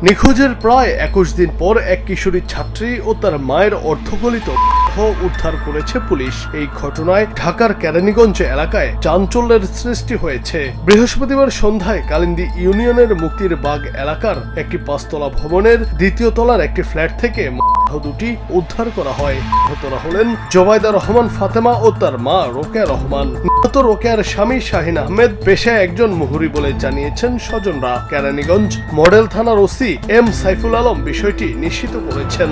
নিখোঁজের প্রায় 21 দিন পর এক কিশোরী ছাত্রী ও তার মায়ের অর্ধগলিত উদ্ধার করেছে পুলিশ। এই ঘটনায় ঢাকার কেরানীগঞ্জ এলাকায় চাঞ্চল্যের সৃষ্টি হয়েছে। বৃহস্পতিবার সন্ধ্যায় কালিন্দী ইউনিয়নের মুক্তির বাগ এলাকার একটি 5 তলা ভবনের 2য় তলার একটি ফ্ল্যাট থেকে দুটি উদ্ধার করা হয়। নিহতরা হলেন জোবাইদা রহমান ফাতেমা ও তার মা রোকেয়া রহমান। নিহত রোকেয়ার স্বামী শাহিন আহমেদ পেশায় একজন মুহুরী বলে জানিয়েছেন স্বজনরা। কেরানীগঞ্জ মডেল থানার ওসি এম সাইফুল আলম বিষয়টি নিশ্চিত করেছেন।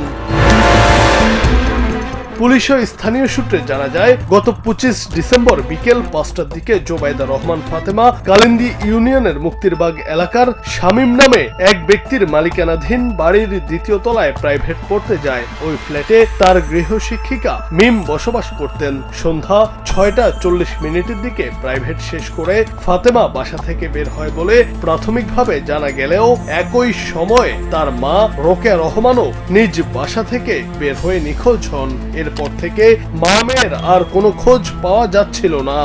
পুলিশ ও স্থানীয় সূত্রে জানা যায়, গত 25 ডিসেম্বর বিকেল 5টার দিকে জোবাইদা রহমান ফাতেমা কালিন্দী ইউনিয়নের মুক্তিরবাগ এলাকার শামীম নামে এক ব্যক্তির মালিকানাধীন বাড়ির 2য় তলায় প্রাইভেট পড়তে যায়। ওই ফ্ল্যাটে তার গৃহশিক্ষিকা মিম বসবাস করতেন। সন্ধ্যা 6:40 দিকে প্রাইভেট শেষ করে ফাতেমা বাসা থেকে বের হয় বলে প্রাথমিকভাবে জানা গেলেও একই সময়ে তার মা রোকেয়া রহমানও নিজ বাসা থেকে বের হয়ে নিখোঁজ হন। এরপর থেকে মা মেয়ের আর কোনো খোঁজ পাওয়া যাচ্ছিল না।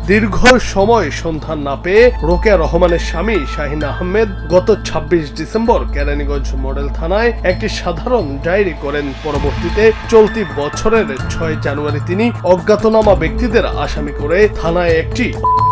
দীর্ঘ সময় সন্ধান না পেয়ে রোকেয়া রহমানের স্বামী শাহিন আহমেদ গত 26 ডিসেম্বর কেরানীগঞ্জ মডেল থানায় একটি সাধারণ ডায়েরি করেন। পরবর্তীতে চলতি বছরের 6 জানুয়ারি তিনি অজ্ঞাতনামা ব্যক্তিদের আসামি করে থানায় একটি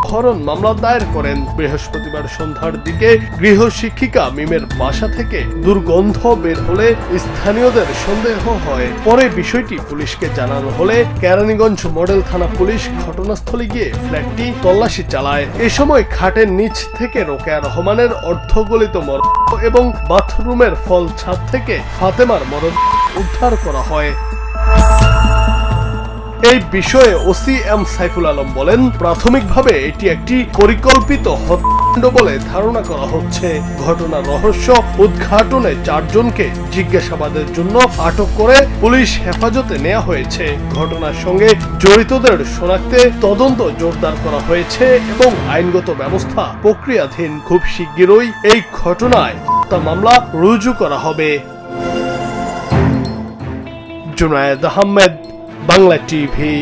অপহরণ মামলা দায়ের করেন। বৃহস্পতিবার সন্ধ্যার দিকে গৃহশিক্ষিকা মিমের বাসা থেকে দুর্গন্ধ বের হলে স্থানীয়দের সন্দেহ হয়। পরে বিষয়টি পুলিশকে জানানো হলে কেরানীগঞ্জ মডেল থানা পুলিশ ঘটনাস্থলে গিয়ে ফ্ল্যাটটি তল্লাশি চালায়। এ সময় খাটের নিচ থেকে রোকেয়া রহমানের অর্ধগলিত মরদেহ এবং বাথরুমের ফল ছাদ থেকে ফাতেমার মরদেহ উদ্ধার করা হয়। এই বিষয়ে ওসি এম সাইফুল আলম বলেন, প্রাথমিকভাবে এটি একটি পরিকল্পিত হত্যাকাণ্ড বলে ধারণা করা হচ্ছে। ঘটনার রহস্য উদ্ঘাটনে 4 জনকে জিজ্ঞাসাবাদের জন্য আটক করে পুলিশ হেফাজতে নেওয়া হয়েছে। ঘটনার সঙ্গে জড়িতদের শনাক্তে তদন্ত জোরদার করা হয়েছে এবং আইনগত ব্যবস্থা প্রক্রিয়াধীন। খুব শিগগিরই এই ঘটনায় হত্যা মামলা রুজু করা হবে। জুনায়েদ আহমেদ, বাংলা টিভি।